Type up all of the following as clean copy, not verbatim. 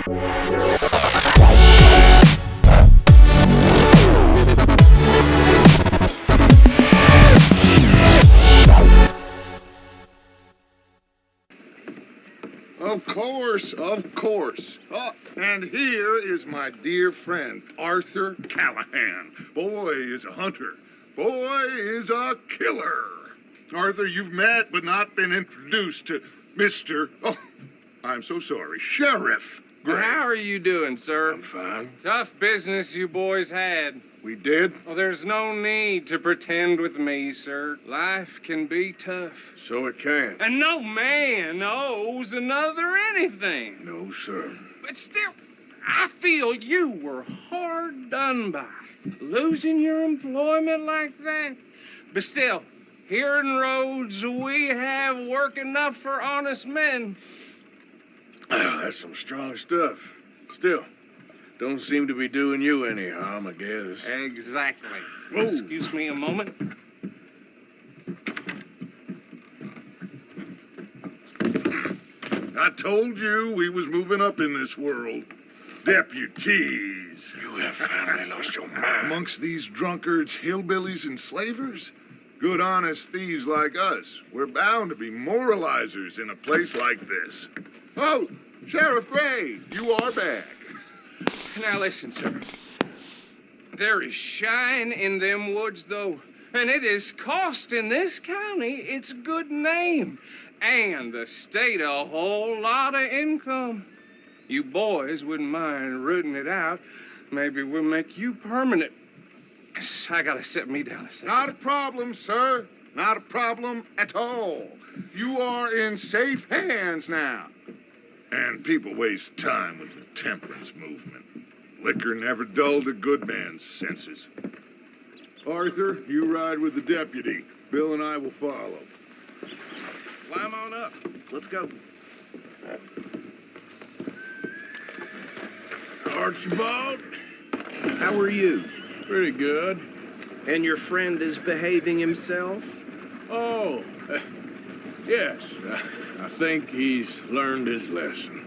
Of course, of course. Oh, and here is my dear friend, Arthur Callahan. Boy is a hunter. Boy is a killer. Arthur, you've met but not been introduced to Mr. Oh, I'm so sorry, Sheriff Gray. How are you doing, sir? I'm fine. Tough business you boys had. We did? Well, there's no need to pretend with me, sir. Life can be tough. So it can. And no man owes another anything. No, sir. But still, I feel you were hard done by. Losing your employment like that. But still, here in Rhodes, we have work enough for honest men. That's some strong stuff. Still, don't seem to be doing you any harm, I guess. Exactly. Whoa. Excuse me a moment. I told you we was moving up in this world. Deputies. You have finally lost your mind. Amongst these drunkards, hillbillies, and slavers? Good, honest thieves like us. We're bound to be moralizers in a place like this. Oh, Sheriff Gray, you are back. Now listen, sir. There is shine in them woods, though, and it is costing this county its good name and the state a whole lot of income. You boys wouldn't mind rooting it out. Maybe we'll make you permanent. I gotta sit me down a second. Not a problem, sir. Not a problem at all. You are in safe hands now. And people waste time with the temperance movement. Liquor never dulled a good man's senses. Arthur, you ride with the deputy. Bill and I will follow. Climb on up. Let's go. Archibald, How are you? pretty good. And your friend is behaving himself? Oh, yes. I think he's learned his lesson.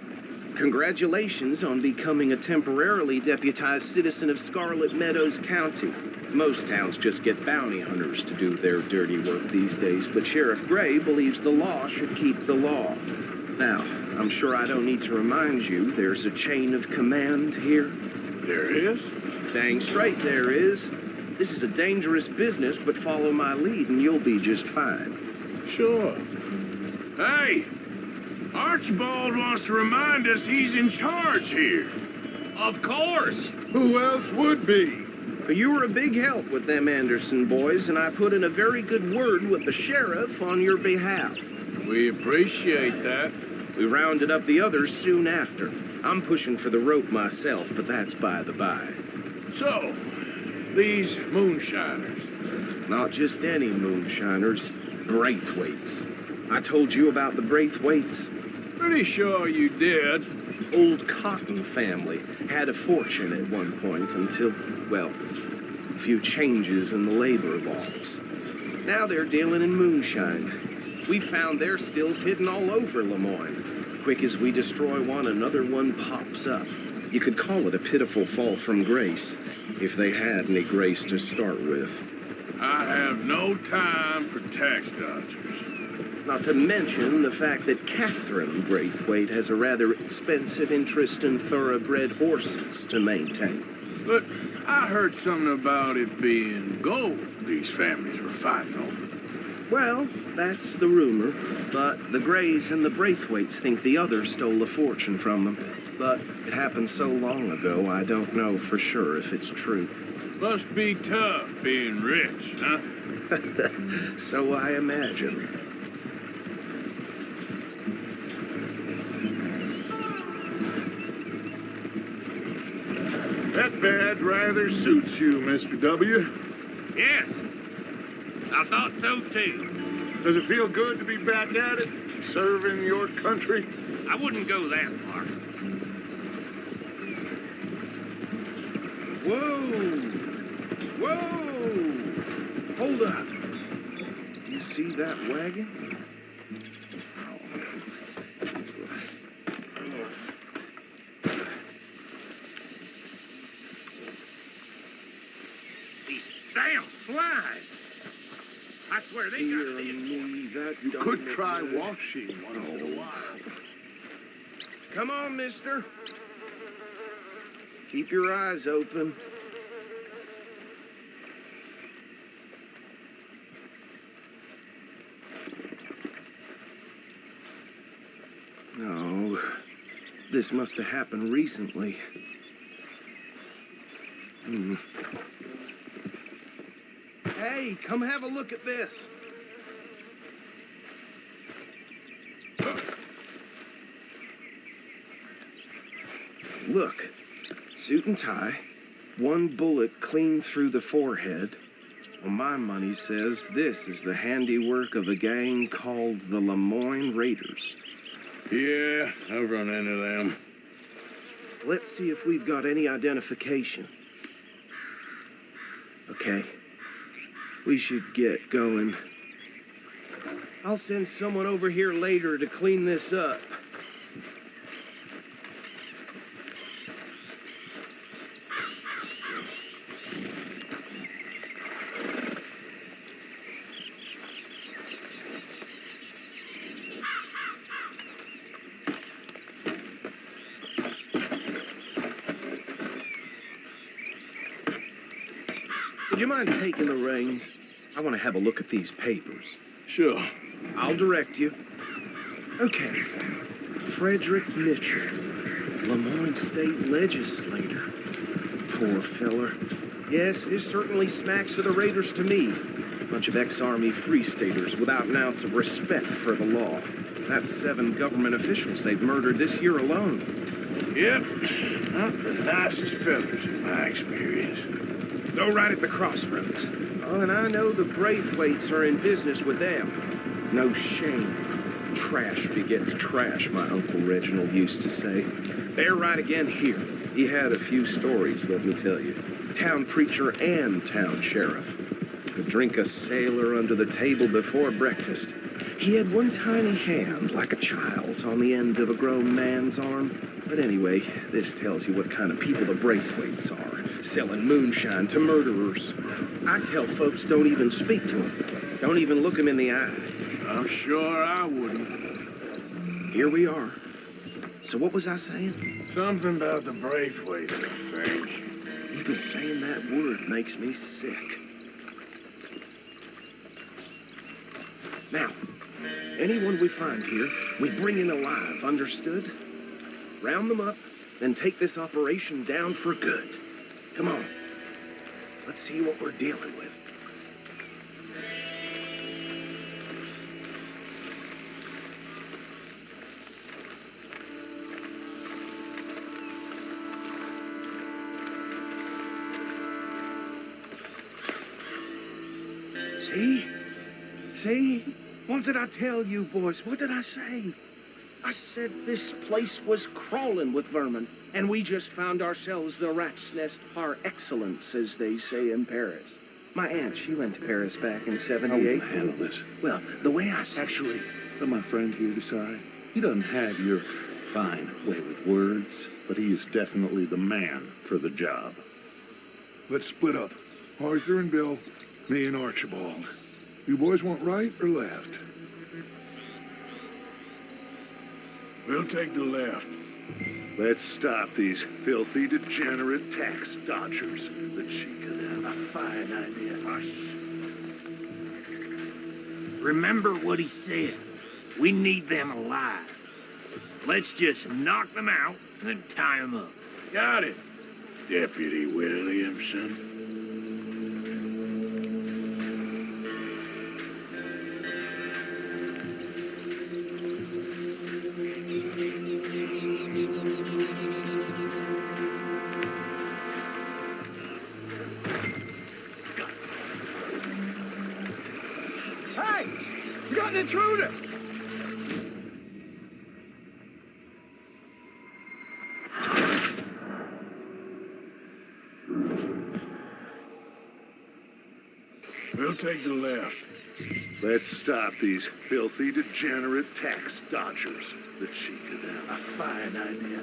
Congratulations on becoming a temporarily deputized citizen of Scarlet Meadows County. Most towns just get bounty hunters to do their dirty work these days, but Sheriff Gray believes the law should keep the law. Now, I'm sure I don't need to remind you there's a chain of command here. There is? Dang straight there is. This is a dangerous business, but follow my lead and you'll be just fine. Sure. Hey, Archibald wants to remind us he's in charge here. Of course. Who else would be? You were a big help with them Anderson boys, and I put in a very good word with the sheriff on your behalf. We appreciate that. We rounded up the others soon after. I'm pushing for the rope myself, but that's by the by. So, these moonshiners. Not just any moonshiners, Braithwaites. I told you about the Braithwaites. Pretty sure you did. Old Cotton family had a fortune at one point until, well, a few changes in the labor laws. Now they're dealing in moonshine. We found their stills hidden all over Lemoyne. Quick as we destroy one, another one pops up. You could call it a pitiful fall from grace, if they had any grace to start with. I have no time for tax dodgers. Not to mention the fact that Catherine Braithwaite has a rather expensive interest in thoroughbred horses to maintain. But I heard something about it being gold these families were fighting over. Well, that's the rumor, but the Grays and the Braithwaites think the other stole a fortune from them. But it happened so long ago, I don't know for sure if it's true. Must be tough being rich, huh? So I imagine. That badge rather suits you, Mr. W. Yes, I thought so too. Does it feel good to be back at it, serving your country? I wouldn't go that far. Whoa! Whoa! Hold up. You see that wagon? flies. I swear they Dear gotta be in here. me, that You don't could look try good. washing once in a while. Come on, mister. Keep your eyes open. No, this must have happened recently. Hey, come have a look at this. Look, suit and tie, one bullet clean through the forehead. Well, my money says this is the handiwork of a gang called the Lemoyne Raiders. Yeah, I've run into them. Let's see if we've got any identification. Okay, we should get going. I'll send someone over here later to clean this up. Would you mind taking the reins? I want to have a look at these papers. Sure. I'll direct you. Okay. Frederick Mitchell, Lemoyne State Legislator. Poor feller. Yes, this certainly smacks of the Raiders to me. Bunch of ex-Army Free Staters without an ounce of respect for the law. That's 7 government officials they've murdered this year alone. Yep. Not the nicest fellas in my experience. Go right at the crossroads. Oh, and I know the Braithwaites are in business with them. No shame. Trash begets trash, my Uncle Reginald used to say. They're right again here. He had a few stories, let me tell you. Town preacher and town sheriff. Could drink a sailor under the table before breakfast. He had one tiny hand, like a child's, on the end of a grown man's arm. But anyway, this tells you what kind of people the Braithwaites are. Selling moonshine to murderers. I tell folks don't even speak to them. Don't even look them in the eye. I'm sure I wouldn't. Here we are. So what was I saying? Something about the Braithwaites, I think. Even saying that word makes me sick. Now, anyone we find here, we bring in alive, understood? Round them up, then take this operation down for good. Come on. Let's see what we're dealing with. See? See? What did I tell you, boys? What did I say? I said this place was crawling with vermin, and we just found ourselves the rat's nest par excellence, as they say in Paris. My aunt, she went to Paris back in '78. Handle this. Well, the way I see Actually, let my friend here decide. He doesn't have your fine way with words, but he is definitely the man for the job. Let's split up. Arthur and Bill, me and Archibald. You boys want right or left? We'll take the left. Let's stop these filthy, degenerate tax dodgers. The cheek of them. A fine idea. Remember what he said. We need them alive. Let's just knock them out and tie them up. Got it, Deputy Williamson. Hey! You got an intruder! We'll take the left. Let's stop these filthy, degenerate tax dodgers. The cheek of them. A fine idea.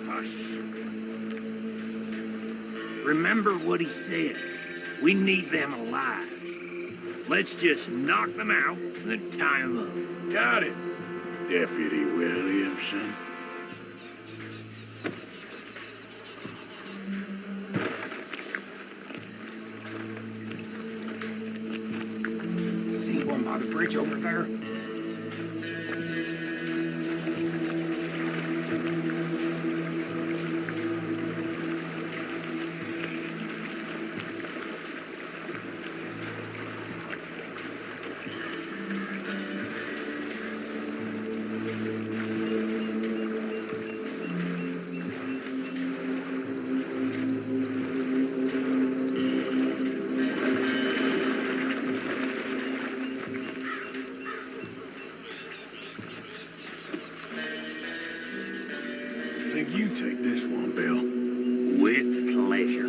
Remember what he said. We need them alive. Let's just knock them out and then tie them up. Got it, Deputy Williamson. See one by the bridge over there? Think you take this one, Bill. With pleasure.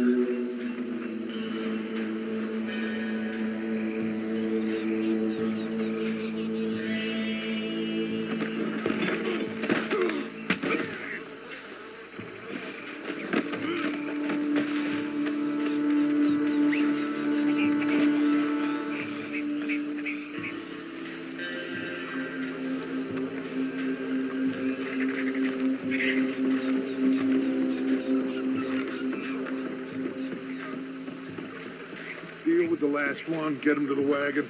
Deal with the last one, get him to the wagon.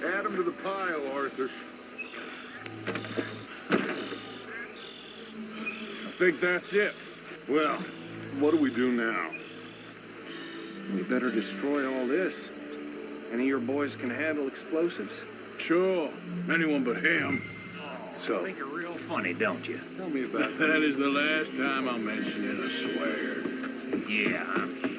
Add him to the pile, Arthur. I think that's it. Well, what do we do now? We better destroy all this. Any of your boys can handle explosives? Sure, anyone but him. So, think you're real funny, don't you? Tell me about it. That is the last time I mention it, I swear. Yeah, I'm sure.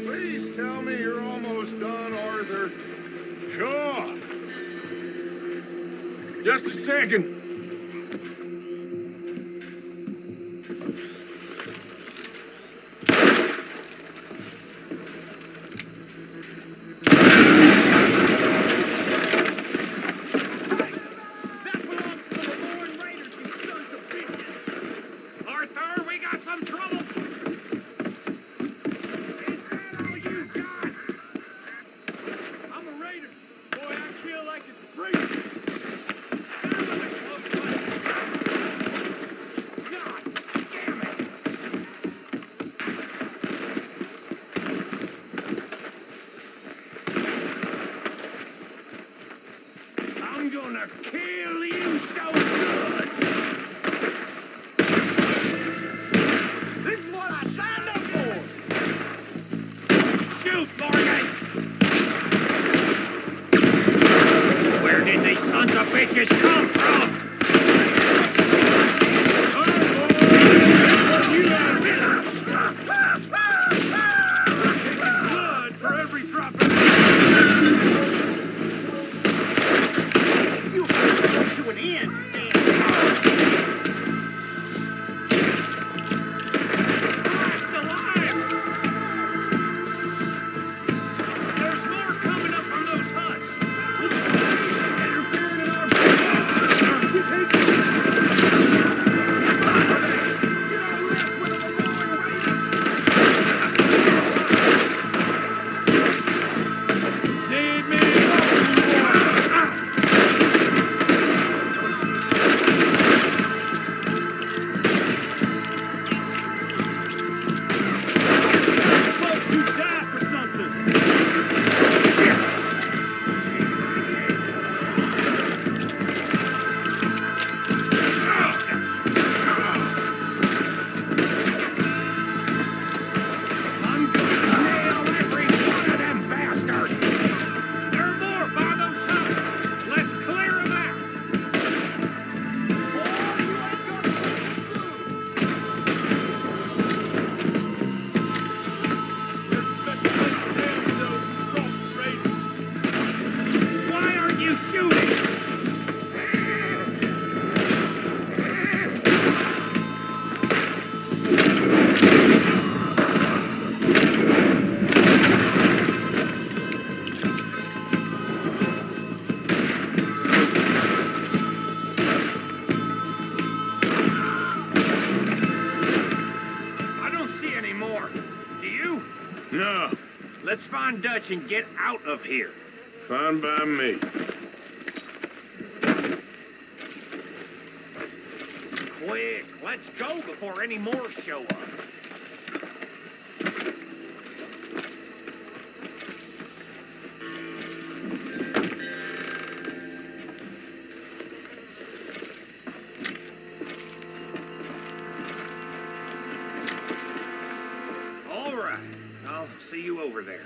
Please tell me you're almost done, Arthur. Sure. Just a second. Arthur, we got some trouble! I'm a raider. Boy, I feel like it's free. God damn it! I'm gonna kill you so good! This is what I signed up for! Shoot, Morgan! Where did bitches come from? Blood for every drop of You come to an end, Christ alive! There's more coming up from those huts. Interfering in our dead man. Folks who die for something. I'm gonna nail every one of them bastards. There are more by those huts. Let's clear them out. Boy, you ain't gonna get through. Why aren't you shooting? I don't see any more. Do you? No, Let's find Dutch and get out of here. fine by me. Quick, let's go before any more show up. All right, I'll see you over there.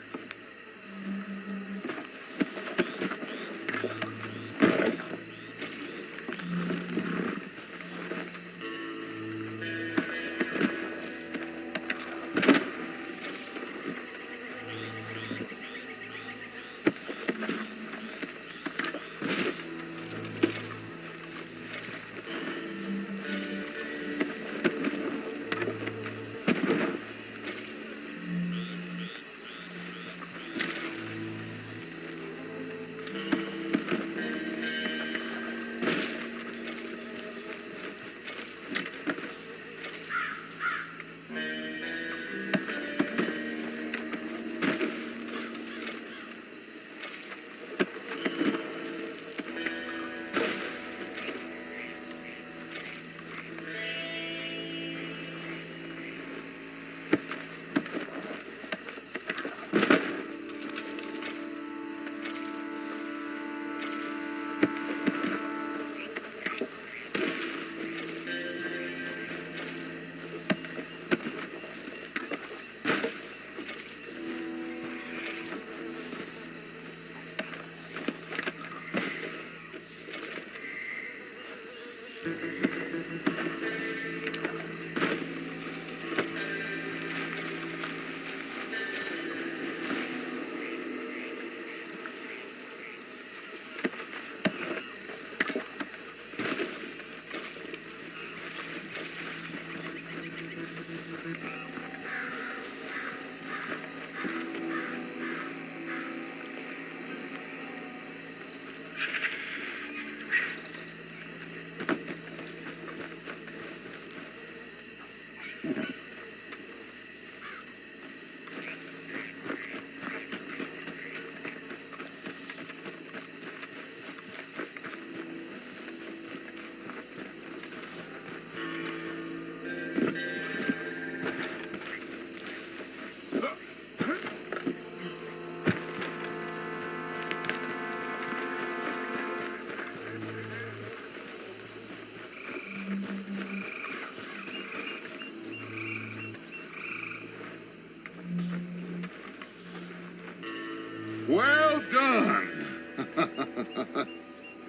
Well done.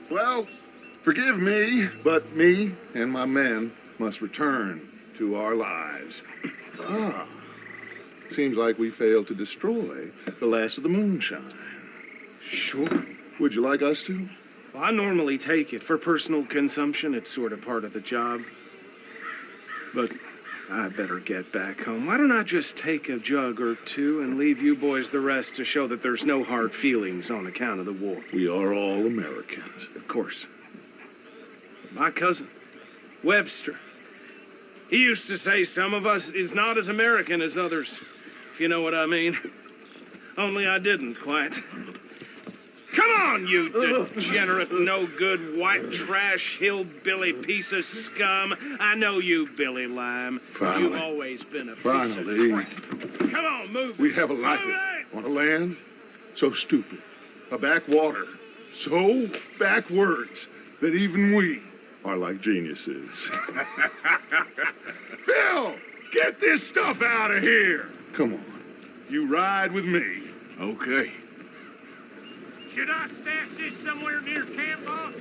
Well, Forgive me, but me and my men must return to our lives. Seems like we failed to destroy the last of the moonshine. Sure. Would you like us to? Well, I normally take it. For personal consumption, it's sort of part of the job. But I better get back home. Why don't I just take a jug or two and leave you boys the rest to show that there's no hard feelings on account of the war? We are all Americans. Of course. My cousin, Webster, he used to say some of us is not as American as others, if you know what I mean. Only I didn't quite. Come on, you degenerate, no-good, white trash, hillbilly piece of scum. I know you, Billy Lime. Finally. You've always been a piece of crap. Come on, move. We haven't like it. On a land so stupid, a backwater so backwards that even we are like geniuses. Bill, get this stuff out of here. Come on, you ride with me. Okay. Should I stash this somewhere near camp, boss?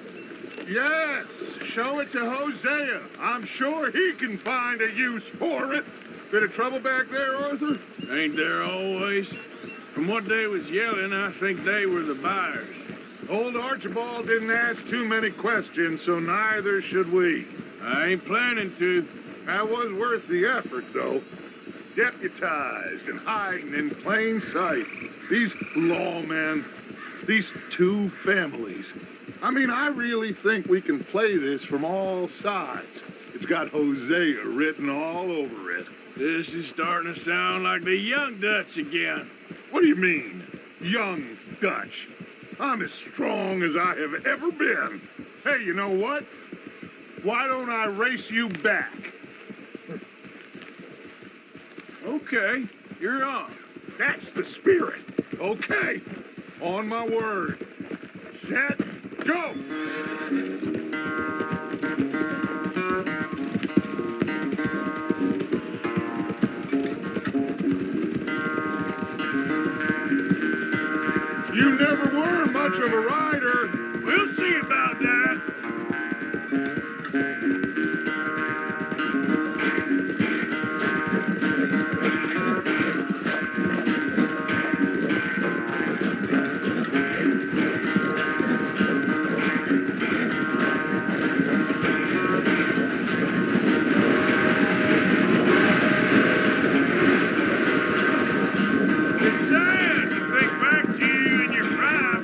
Yes, show it to Hosea. I'm sure he can find a use for it. Bit of trouble back there, Arthur? Ain't there always? From what they was yelling, I think they were the buyers. Old Archibald didn't ask too many questions, so neither should we. I ain't planning to. That was worth the effort, though. Deputized and hiding in plain sight. These lawmen, these two families. I mean, I really think we can play this from all sides. It's got Hosea written all over it. This is starting to sound like the Young Dutch again. What do you mean, young Dutch? I'm as strong as I have ever been. Hey, you know what? Why don't I race you back? Okay, you're on. That's the spirit. Okay, on my word. Set, go! You never were much of a rider. We'll see about that. It's sad to think back to you in your prime.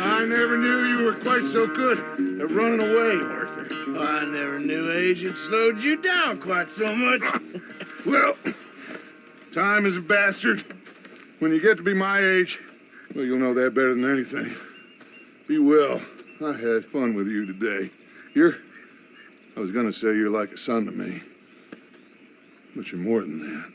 I never knew you were quite so good at running away, Arthur. I never knew age had slowed you down quite so much. Well, time is a bastard. When you get to be my age, well, you'll know that better than anything. Be well. I had fun with you today. I was gonna say you're like a son to me, but you're more than that.